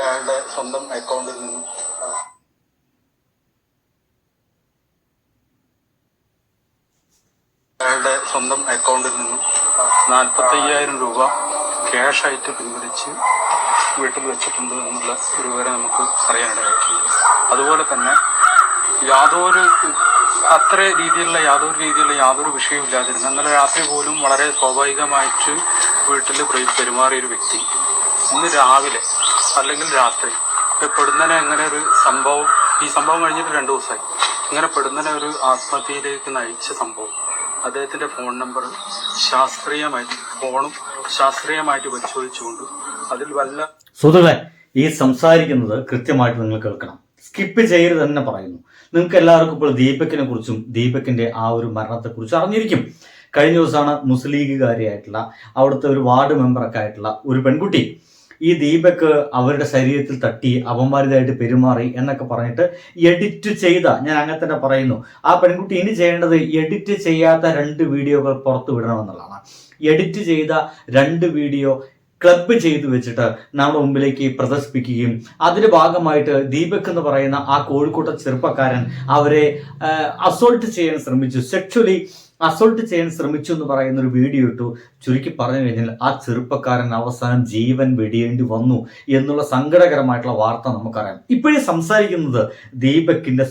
അയാളുടെ സ്വന്തം അക്കൗണ്ടിൽ നിന്നും $45,000 ക്യാഷ് ആയിട്ട് പിൻവലിച്ച് വീട്ടിൽ വെച്ചിട്ടുണ്ട് എന്നുള്ള ഒരു വിവരം നമുക്ക് അറിയാനിടയായിട്ടുണ്ട്. അതുപോലെ തന്നെ യാതൊരു രീതിയിലുള്ള യാതൊരു വിഷയമില്ലാതിരുന്നു. ഇന്നലെ രാത്രി പോലും വളരെ സ്വാഭാവികമായിട്ട് വീട്ടിൽ പെരുമാറിയൊരു വ്യക്തി ഇന്ന് രാവിലെ അല്ലെങ്കിൽ രാത്രി പെടുന്നതിനെ എങ്ങനെ ഒരു സംഭവം, ഈ സംഭവം കഴിഞ്ഞിട്ട് 2 ദിവസമായി, ഇങ്ങനെ പെടുന്നതിനെ ഒരു ആത്മഹത്യയിലേക്ക് നയിച്ച സംഭവം, അദ്ദേഹത്തിന്റെ ഫോൺ നമ്പർ ശാസ്ത്രീയമായിട്ട് പരിശോധിച്ചുകൊണ്ട് അതിൽ വല്ല സുഹൃത്തുക്കളെ, ഈ സംസാരിക്കുന്നത് കൃത്യമായിട്ട് നിങ്ങൾ കേൾക്കണം, സ്കിപ്പ് ചെയ്യരുത് തന്നെ പറയുന്നു. നിങ്ങൾക്ക് എല്ലാവർക്കും ഇപ്പോൾ ദീപകിനെ കുറിച്ചും ദീപകിന്റെ ആ ഒരു മരണത്തെക്കുറിച്ചും അറിഞ്ഞിരിക്കും. കഴിഞ്ഞ ദിവസമാണ് മുസ്ലിം ലീഗുകാരിയായിട്ടുള്ള അവിടുത്തെ ഒരു വാർഡ് മെമ്പറൊക്കെ ആയിട്ടുള്ള ഒരു പെൺകുട്ടി ഈ ദീപക് അവരുടെ ശരീരത്തിൽ തട്ടി അപമാനിതമായിട്ട് പെരുമാറി എന്നൊക്കെ പറഞ്ഞിട്ട് എഡിറ്റ് ചെയ്ത, ഞാൻ അങ്ങനെ തന്നെ പറയുന്നു, ആ പെൺകുട്ടി ഇനി ചെയ്യേണ്ടത് എഡിറ്റ് ചെയ്യാത്ത 2 വീഡിയോകൾ പുറത്തു വിടണമെന്നുള്ളതാണ്. എഡിറ്റ് ചെയ്ത 2 വീഡിയോ ക്ലബ് ചെയ്തു വെച്ചിട്ട് നമ്മുടെ മുമ്പിലേക്ക് പ്രദർശിപ്പിക്കുകയും അതിന്റെ ഭാഗമായിട്ട് ദീപക് എന്ന് പറയുന്ന ആ കോഴിക്കോട്ടെ ചെറുപ്പക്കാരൻ അവരെ അസോൾട്ട് ചെയ്യാൻ ശ്രമിച്ചു, സെക്ഷുവലി അസോൾട്ട് ചെയ്യാൻ ശ്രമിച്ചു എന്ന് പറയുന്ന ഒരു വീഡിയോ ഇട്ടു. ചുരുക്കി പറഞ്ഞു കഴിഞ്ഞാൽ ആ ചെറുപ്പക്കാരൻ അവസാനം ജീവൻ വെടിയേണ്ടി വന്നു എന്നുള്ള സങ്കടകരമായിട്ടുള്ള വാർത്ത നമുക്കറിയാം. ഇപ്പോഴും സംസാരിക്കുന്നത് ദീപകിന്റെ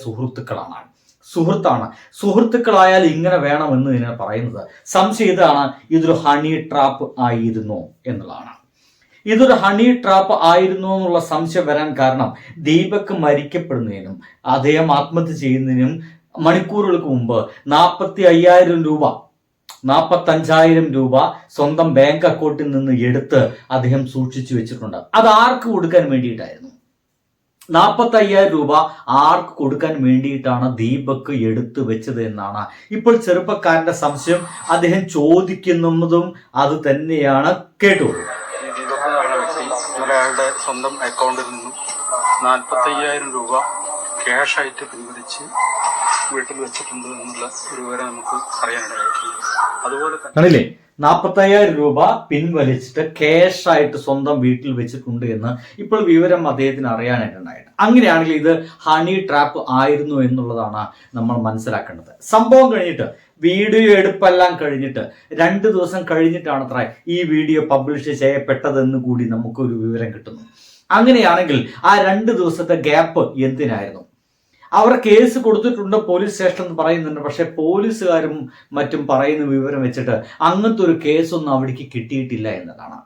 സുഹൃത്തുക്കളായാൽ ഇങ്ങനെ വേണമെന്ന് ഞാൻ പറയുന്നത്. സംശയം ഇതാണ്, ഇതൊരു ഹണി ട്രാപ്പ് ആയിരുന്നു എന്നുള്ളതാണ്. ഇതൊരു ഹണി ട്രാപ്പ് ആയിരുന്നു എന്നുള്ള സംശയം വരാൻ കാരണം ദീപക് മരിക്കപ്പെടുന്നതിനും അദ്ദേഹം ആത്മഹത്യ ചെയ്യുന്നതിനും മണിക്കൂറുകൾക്ക് മുമ്പ് 45,000 രൂപ സ്വന്തം ബാങ്ക് അക്കൗണ്ടിൽ നിന്ന് എടുത്ത് അദ്ദേഹം സൂക്ഷിച്ചു വെച്ചിട്ടുണ്ട്. അത് ആർക്ക് കൊടുക്കാൻ വേണ്ടിയിട്ടായിരുന്നു? 45,000 രൂപ ആർക്ക് കൊടുക്കാൻ വേണ്ടിയിട്ടാണ് ദീപക് എടുത്തു വെച്ചത് എന്നാണ് ഇപ്പോൾ ചെറുപ്പക്കാരന്റെ സംശയം. അദ്ദേഹം ചോദിക്കുന്നതും അത് തന്നെയാണ്. കേട്ടോളൂ. ദീപക് എന്ന് പറഞ്ഞ വ്യക്തി അയാളുടെ സ്വന്തം അക്കൗണ്ടിൽ നിന്നും 45,000 രൂപ ക്യാഷ് ആയിട്ട് പിൻവലിച്ച് വീട്ടിൽ വെച്ചിട്ടുണ്ട് എന്നുള്ള ഒരു വിവരം നമുക്ക് അറിയാനിടയായിട്ടുണ്ട്. അതുപോലെ തന്നെ 45,000 രൂപ പിൻവലിച്ചിട്ട് ക്യാഷ് ആയിട്ട് സ്വന്തം വീട്ടിൽ വെച്ചിട്ടുണ്ട് എന്ന് ഇപ്പോൾ വിവരം അദ്ദേഹത്തിന് അറിയാനായിട്ടുണ്ടായിട്ട്. അങ്ങനെയാണെങ്കിൽ ഇത് ഹണി ട്രാപ്പ് ആയിരുന്നു എന്നുള്ളതാണ് നമ്മൾ മനസ്സിലാക്കേണ്ടത്. സംഭവം കഴിഞ്ഞിട്ട് വീഡിയോ എടുപ്പെല്ലാം കഴിഞ്ഞിട്ട് 2 ദിവസം കഴിഞ്ഞിട്ടാണത്ര ഈ വീഡിയോ പബ്ലിഷ് ചെയ്യപ്പെട്ടതെന്ന് കൂടി നമുക്കൊരു വിവരം കിട്ടുന്നു. അങ്ങനെയാണെങ്കിൽ ആ 2 ദിവസത്തെ ഗ്യാപ്പ് എന്തിനായിരുന്നു? അവർ കേസ് കൊടുത്തിട്ടുണ്ട് പോലീസ് സ്റ്റേഷൻ എന്ന് പറയുന്നുണ്ട്. പക്ഷെ പോലീസുകാരും മറ്റും പറയുന്ന വിവരം വെച്ചിട്ട് അങ്ങനത്തെ ഒരു കേസൊന്നും അവിടേക്ക് കിട്ടിയിട്ടില്ല എന്നതാണ്.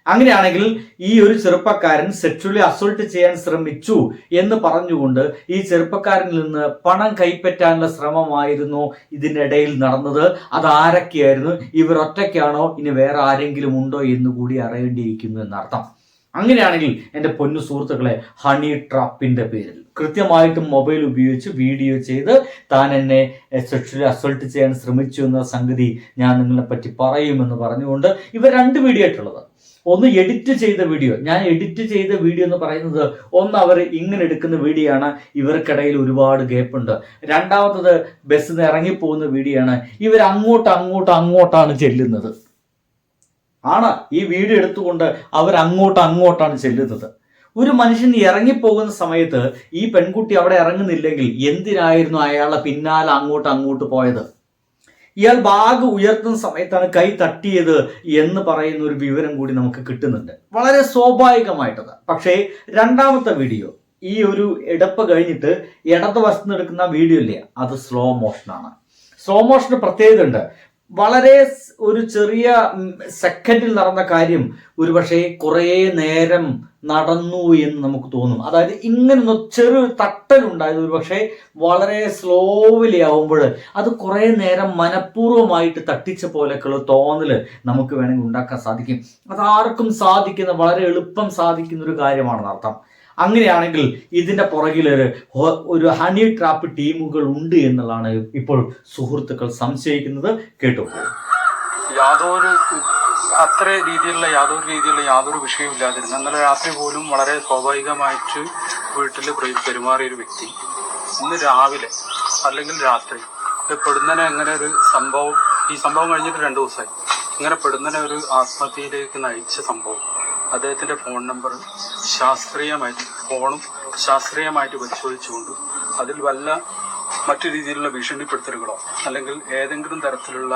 അങ്ങനെയാണെങ്കിൽ ഈ ഒരു ചെറുപ്പക്കാരൻ സെക്ഷുവലി അസോൾട്ട് ചെയ്യാൻ ശ്രമിച്ചു എന്ന് പറഞ്ഞുകൊണ്ട് ഈ ചെറുപ്പക്കാരനിൽ നിന്ന് പണം കൈപ്പറ്റാനുള്ള ശ്രമമായിരുന്നു ഇതിനിടയിൽ നടന്നത്. അത് ആരൊക്കെയായിരുന്നു? ഇവർ ഒറ്റയ്ക്കാണോ, ഇനി വേറെ ആരെങ്കിലും ഉണ്ടോ എന്ന് കൂടി അറിയേണ്ടിയിരിക്കുന്നു എന്നർത്ഥം. അങ്ങനെയാണെങ്കിൽ എൻ്റെ പൊന്നു സുഹൃത്തുക്കളെ, ഹണി ട്രാപ്പിന്റെ പേരിൽ കൃത്യമായിട്ടും മൊബൈൽ ഉപയോഗിച്ച് വീഡിയോ ചെയ്ത് താൻ എന്നെ സെക്ഷുവലി അസോൾട്ട് ചെയ്യാൻ ശ്രമിച്ചു എന്ന സംഗതി ഞാൻ നിങ്ങളെ പറ്റി പറയുമെന്ന് പറഞ്ഞുകൊണ്ട് ഇവർ 2 വീഡിയോ ആയിട്ടുള്ളത്. ഒന്ന് എഡിറ്റ് ചെയ്ത വീഡിയോ. ഞാൻ എഡിറ്റ് ചെയ്ത വീഡിയോ എന്ന് പറയുന്നത് ഒന്ന് അവർ ഇങ്ങനെ എടുക്കുന്ന വീഡിയോ ആണ്, ഇവർക്കിടയിൽ ഒരുപാട് ഗ്യാപ്പ് ഉണ്ട്. രണ്ടാമത്തത് ബസ്സിൽ നിന്ന് ഇറങ്ങിപ്പോകുന്ന വീഡിയോ ആണ്, ഇവർ അങ്ങോട്ടാണ് ചെല്ലുന്നത്. ഈ വീഡിയോ എടുത്തുകൊണ്ട് അവർ അങ്ങോട്ടാണ് ചെല്ലുന്നത്. ഒരു മനുഷ്യൻ ഇറങ്ങിപ്പോകുന്ന സമയത്ത് ഈ പെൺകുട്ടി അവിടെ ഇറങ്ങുന്നില്ലെങ്കിൽ എന്തിനായിരുന്നു അയാളെ പിന്നാലെ അങ്ങോട്ട് പോയത്? ഇയാൾ ബാഗ് ഉയർത്തുന്ന സമയത്താണ് കൈ തട്ടിയത് എന്ന് പറയുന്ന ഒരു വിവരം കൂടി നമുക്ക് കിട്ടുന്നുണ്ട്. വളരെ സ്വാഭാവികമായിട്ടത്. പക്ഷേ രണ്ടാമത്തെ വീഡിയോ, ഈ ഒരു എടുപ്പ് കഴിഞ്ഞിട്ട് ഇടതുവശത്ത് നിന്ന് എടുക്കുന്ന വീഡിയോ ഇല്ലേ, അത് സ്ലോ മോഷനാണ്. സ്ലോ മോഷന് പ്രത്യേകത ഉണ്ട്. വളരെ ഒരു ചെറിയ സെക്കൻഡിൽ നടന്ന കാര്യം ഒരുപക്ഷെ കുറേ നേരം നടന്നു എന്ന് നമുക്ക് തോന്നും. അതായത് ഇങ്ങനെ ചെറു തട്ടലുണ്ടായത് ഒരുപക്ഷെ വളരെ സ്ലോവിലി ആവുമ്പോൾ അത് കുറേ നേരം മനഃപൂർവ്വമായിട്ട് തട്ടിച്ച പോലെയൊക്കെയുള്ള തോന്നല് നമുക്ക് വേണമെങ്കിൽ ഉണ്ടാക്കാൻ സാധിക്കും. അതാർക്കും സാധിക്കുന്ന, വളരെ എളുപ്പം സാധിക്കുന്ന ഒരു കാര്യമാണെന്ന് അർത്ഥം. അങ്ങനെയാണെങ്കിൽ ഇതിന്റെ പുറകിൽ ഒരു ഹണി ട്രാപ്പ് ടീമുകൾ ഉണ്ട് എന്നുള്ളതാണ് ഇപ്പോൾ സുഹൃത്തുക്കൾ സംശയിക്കുന്നത്. കേട്ടു. യാതൊരു വിഷയമില്ലാതിരുന്നു. ഇന്നലെ രാത്രി പോലും വളരെ സ്വാഭാവികമായിട്ട് വീട്ടിൽ പെരുമാറിയൊരു വ്യക്തി ഇന്ന് രാവിലെ അല്ലെങ്കിൽ രാത്രി പെടുന്നതിനെ എങ്ങനെ ഒരു സംഭവം, ഈ സംഭവം കഴിഞ്ഞിട്ട് 2 ദിവസമായി, ഇങ്ങനെ പെടുന്നതിനെ ഒരു ആത്മഹത്യയിലേക്ക് നയിച്ച സംഭവം, അദ്ദേഹത്തിന്റെ ഫോൺ നമ്പർ ശാസ്ത്രീയമായിട്ട് പരിശോധിച്ചുകൊണ്ട് അതിൽ വല്ല മറ്റു രീതിയിലുള്ള ഭീഷണിപ്പെടുത്തലുകളോ അല്ലെങ്കിൽ ഏതെങ്കിലും തരത്തിലുള്ള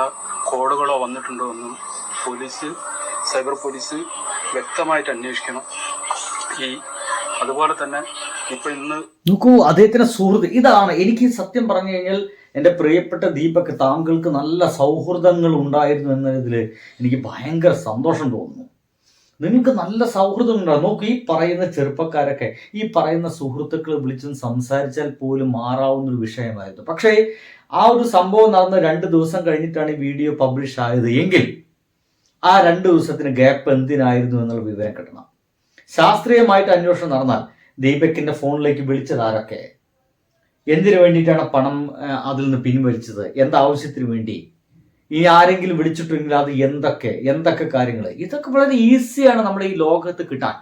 കോഡുകളോ വന്നിട്ടുണ്ടോ എന്നും സൈബർ പോലീസ് വ്യക്തമായിട്ട് അന്വേഷിക്കണം. അതുപോലെ തന്നെ ഇപ്പൊ ഇന്ന് നോക്കൂ, അദ്ദേഹത്തിന്റെ സുഹൃത്ത് ഇതാണ്. എനിക്ക് സത്യം പറഞ്ഞു കഴിഞ്ഞാൽ എൻ്റെ പ്രിയപ്പെട്ട ദീപക്, താങ്കൾക്ക് നല്ല സൗഹൃദങ്ങൾ ഉണ്ടായിരുന്നു എന്നതിൽ എനിക്ക് ഭയങ്കര സന്തോഷം തോന്നുന്നു. നിങ്ങൾക്ക് നല്ല സൗഹൃദം ഉണ്ടാകും. നോക്കൂ, ഈ പറയുന്ന ചെറുപ്പക്കാരൊക്കെ ഈ പറയുന്ന സുഹൃത്തുക്കൾ വിളിച്ചും സംസാരിച്ചാൽ പോലും മാറാവുന്നൊരു വിഷയമായിരുന്നു. പക്ഷേ ആ ഒരു സംഭവം നടന്ന് 2 ദിവസം കഴിഞ്ഞിട്ടാണ് ഈ വീഡിയോ പബ്ലിഷ് ആയത് എങ്കിൽ ആ 2 ദിവസത്തിന് ഗ്യാപ്പ് എന്തിനായിരുന്നു എന്നുള്ള വിവരം കിട്ടണം. ശാസ്ത്രീയമായിട്ട് അന്വേഷണം നടന്നാൽ ദീപകിന്റെ ഫോണിലേക്ക് വിളിച്ചത് ആരൊക്കെ, എന്തിനു വേണ്ടിയിട്ടാണ് പണം അതിൽ നിന്ന് പിൻവലിച്ചത്, എന്താവശ്യത്തിന് വേണ്ടി, ഇനി ആരെങ്കിലും വിളിച്ചിട്ടുണ്ടെങ്കിൽ അത് എന്തൊക്കെ കാര്യങ്ങൾ, ഇതൊക്കെ വളരെ ഈസിയാണ് നമ്മുടെ ഈ ലോകത്ത് കിട്ടാൻ.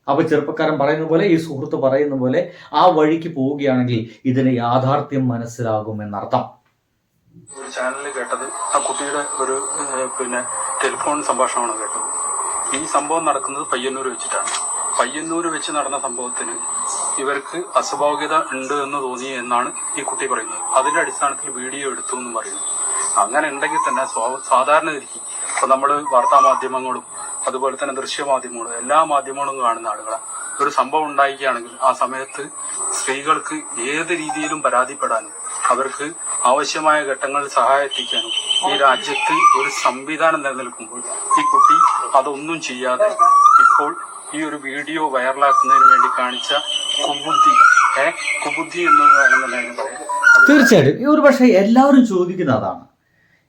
അപ്പൊ ചെറുപ്പക്കാരൻ പറയുന്ന പോലെ, ഈ സുഹൃത്ത് പറയുന്ന പോലെ ആ വഴിക്ക് പോവുകയാണെങ്കിൽ ഇതിന് യാഥാർത്ഥ്യം മനസ്സിലാകുമെന്നർത്ഥം. ഒരു ചാനലിൽ കേട്ടത് ആ കുട്ടിയുടെ ഒരു ടെലിഫോൺ സംഭാഷണമാണ് കേട്ടത്. ഈ സംഭവം നടക്കുന്നത് പയ്യന്നൂർ വെച്ചിട്ടാണ്. പയ്യന്നൂർ വെച്ച് നടന്ന സംഭവത്തിന് ഇവർക്ക് അസ്വാഭാവികത ഉണ്ട് എന്ന് തോന്നി എന്നാണ് ഈ കുട്ടി പറയുന്നത്. അതിന്റെ അടിസ്ഥാനത്തിൽ വീഡിയോ എടുത്തു എന്നും പറയുന്നു. അങ്ങനെ ഉണ്ടെങ്കിൽ തന്നെ സാധാരണ രീതിക്ക് ഇപ്പൊ നമ്മള് വാർത്താ മാധ്യമങ്ങളും അതുപോലെ തന്നെ ദൃശ്യമാധ്യമങ്ങളും എല്ലാ മാധ്യമങ്ങളും കാണുന്ന ആളുകളാണ്. ഒരു സംഭവം ഉണ്ടായിരിക്കുകയാണെങ്കിൽ ആ സമയത്ത് സ്ത്രീകൾക്ക് ഏത് രീതിയിലും പരാതിപ്പെടാനും അവർക്ക് ആവശ്യമായ ഘട്ടങ്ങളിൽ സഹായം എത്തിക്കാനും ഈ രാജ്യത്ത് ഒരു സംവിധാനം നിലനിൽക്കുമ്പോൾ ഈ കുട്ടി അതൊന്നും ചെയ്യാതെ ഇപ്പോൾ ഈ ഒരു വീഡിയോ വൈറലാക്കുന്നതിന് വേണ്ടി കാണിച്ച കുബുദ്ധി എന്ന് വേണമെന്ന് പറയാം. തീർച്ചയായിട്ടും ഒരു പക്ഷേ എല്ലാവരും ചോദിക്കുന്ന അതാണ്.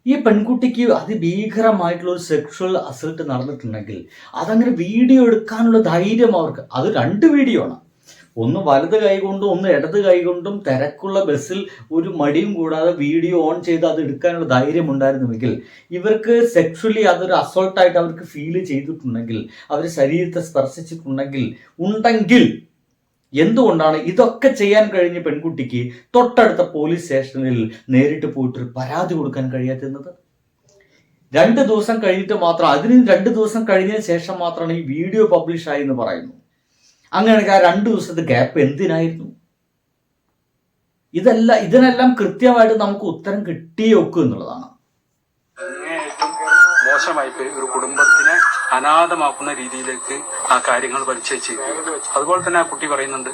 ഈ പെൺകുട്ടിക്ക് അതിഭീകരമായിട്ടുള്ള ഒരു സെക്ഷൽ അസൾട്ട് നടന്നിട്ടുണ്ടെങ്കിൽ അതങ്ങനെ വീഡിയോ എടുക്കാനുള്ള ധൈര്യം അവർക്ക്, അത് 2 വീഡിയോ ആണ്. ഒന്ന് വലത് കൈകൊണ്ടും ഒന്ന് ഇടത് കൈകൊണ്ടും തിരക്കുള്ള ബസ്സിൽ ഒരു മടിയും കൂടാതെ വീഡിയോ ഓൺ ചെയ്ത് അത് എടുക്കാനുള്ള ധൈര്യം ഉണ്ടായിരുന്നുവെങ്കിൽ, ഇവർക്ക് സെക്ഷലി അതൊരു അസോൾട്ടായിട്ട് അവർക്ക് ഫീൽ ചെയ്തിട്ടുണ്ടെങ്കിൽ, അവർ ശരീരത്തെ സ്പർശിച്ചിട്ടുണ്ടെങ്കിൽ എന്തുകൊണ്ടാണ് ഇതൊക്കെ ചെയ്യാൻ കഴിഞ്ഞ പെൺകുട്ടിക്ക് തൊട്ടടുത്ത പോലീസ് സ്റ്റേഷനിൽ നേരിട്ട് പോയിട്ടൊരു പരാതി കൊടുക്കാൻ കഴിയാതിരുന്നത്? 2 ദിവസം കഴിഞ്ഞിട്ട് മാത്രം, അതിന് 2 ദിവസം കഴിഞ്ഞതിന് ശേഷം മാത്രമാണ് ഈ വീഡിയോ പബ്ലിഷ് ആയി എന്ന് പറയുന്നു. അങ്ങനെയാണെങ്കിൽ ആ 2 ദിവസത്തെ ഗ്യാപ്പ് എന്തിനായിരുന്നു? ഇതിനെല്ലാം കൃത്യമായിട്ട് നമുക്ക് ഉത്തരം കിട്ടിയേ ഒക്കും എന്നുള്ളതാണ്. മോശമായിപ്പോയി. ഒരു കുടുംബത്തിനെ അനാഥമാക്കുന്ന രീതിയിലേക്ക് ആ കാര്യങ്ങൾ വലിച്ചേച്ച്. അതുപോലെ തന്നെ ആ കുട്ടി പറയുന്നുണ്ട്,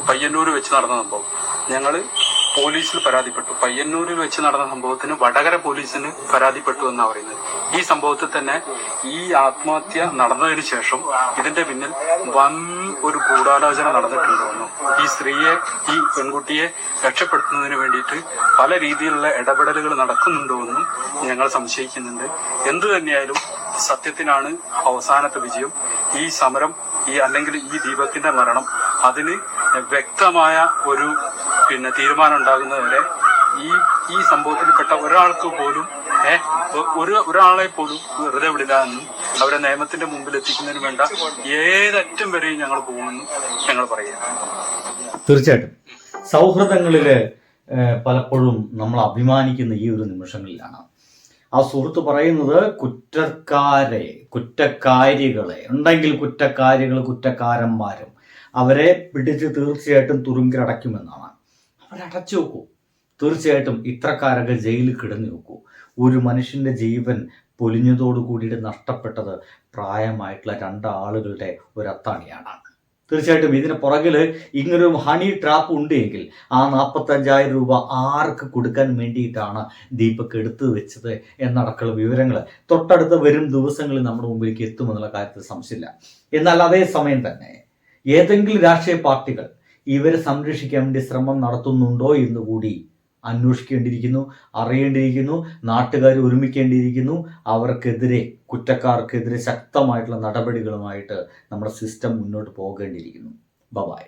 പയ്യന്നൂർ വെച്ച് നടന്ന സംഭവം ഞങ്ങള് പോലീസിൽ പരാതിപ്പെട്ടു. പയ്യന്നൂരിൽ വെച്ച് നടന്ന സംഭവത്തിന് വടകര പോലീസിന് പരാതിപ്പെട്ടു എന്നാണ് പറയുന്നത്. ഈ സംഭവത്തിൽ തന്നെ ഈ ആത്മഹത്യ നടന്നതിന് ശേഷം ഇതിന്റെ പിന്നിൽ വൻ ഒരു ഗൂഢാലോചന നടന്നിട്ടുണ്ടെന്നും ഈ പെൺകുട്ടിയെ രക്ഷപ്പെടുത്തുന്നതിന് വേണ്ടിയിട്ട് പല രീതിയിലുള്ള ഇടപെടലുകൾ നടക്കുന്നുണ്ടോ എന്നും ഞങ്ങൾ സംശയിക്കുന്നുണ്ട്. എന്തു തന്നെയായാലും സത്യത്തിനാണ് അവസാനത്തെ വിജയം. ഈ സമരം അല്ലെങ്കിൽ ഈ ദീപകിന്റെ മരണം അതിന് വ്യക്തമായ ഒരു തീരുമാനം ഉണ്ടാകുന്നതുവരെ ഈ സംഭവത്തിൽപ്പെട്ട ഒരാൾക്ക് പോലും ഒരാളെ പോലും വെറുതെ വിടില്ല എന്നും അവരെ നിയമത്തിന്റെ മുമ്പിൽ എത്തിക്കുന്നതിന് വേണ്ട ഏതറ്റം വരെയും ഞങ്ങൾ പോകുമെന്നും ഞങ്ങൾ പറയുക. തീർച്ചയായിട്ടും സൗഹൃദങ്ങളില് പലപ്പോഴും നമ്മൾ അഭിമാനിക്കുന്ന ഈ ഒരു നിമിഷങ്ങളിലാണ്. ആ സുഹൃത്ത് പറയുന്നത് കുറ്റക്കാരികളെ ഉണ്ടെങ്കിൽ കുറ്റക്കാരന്മാരും അവരെ പിടിച്ച് തീർച്ചയായിട്ടും തുറുങ്കിലടയ്ക്കുമെന്നാണ്. അവരടച്ചു നോക്കൂ. തീർച്ചയായിട്ടും ഇത്രക്കാരൊക്കെ ജയിലിൽ കിടന്നു നോക്കൂ. ഒരു മനുഷ്യന്റെ ജീവൻ പൊലിഞ്ഞതോടു കൂടിയിട്ട് നഷ്ടപ്പെട്ടത് പ്രായമായിട്ടുള്ള 2 ആളുകളുടെ ഒരു അത്താണിയാണ്. തീർച്ചയായിട്ടും ഇതിന് പുറകിൽ ഇങ്ങനൊരു ഹണി ട്രാപ്പ് ഉണ്ട് എങ്കിൽ ആ 45,000 രൂപ ആർക്ക് കൊടുക്കാൻ വേണ്ടിയിട്ടാണ് ദീപക് എടുത്തു വെച്ചത് എന്നടക്കമുള്ള വിവരങ്ങൾ തൊട്ടടുത്ത വരും ദിവസങ്ങളിൽ നമ്മുടെ മുമ്പിലേക്ക് എത്തുമെന്നുള്ള കാര്യത്തിൽ സംശയമില്ല. എന്നാൽ അതേ സമയം തന്നെ ഏതെങ്കിലും രാഷ്ട്രീയ പാർട്ടികൾ ഇവരെ സംരക്ഷിക്കാൻ വേണ്ടി ശ്രമം നടത്തുന്നുണ്ടോ എന്ന് കൂടി അന്വേഷിക്കേണ്ടിയിരിക്കുന്നു, അറിയേണ്ടിയിരിക്കുന്നു. നാട്ടുകാർ ഒരുമിക്കേണ്ടിയിരിക്കുന്നു. അവർക്കെതിരെ, കുറ്റക്കാർക്കെതിരെ ശക്തമായിട്ടുള്ള നടപടികളുമായിട്ട് നമ്മുടെ സിസ്റ്റം മുന്നോട്ട് പോകേണ്ടിയിരിക്കുന്നു. ബൈ.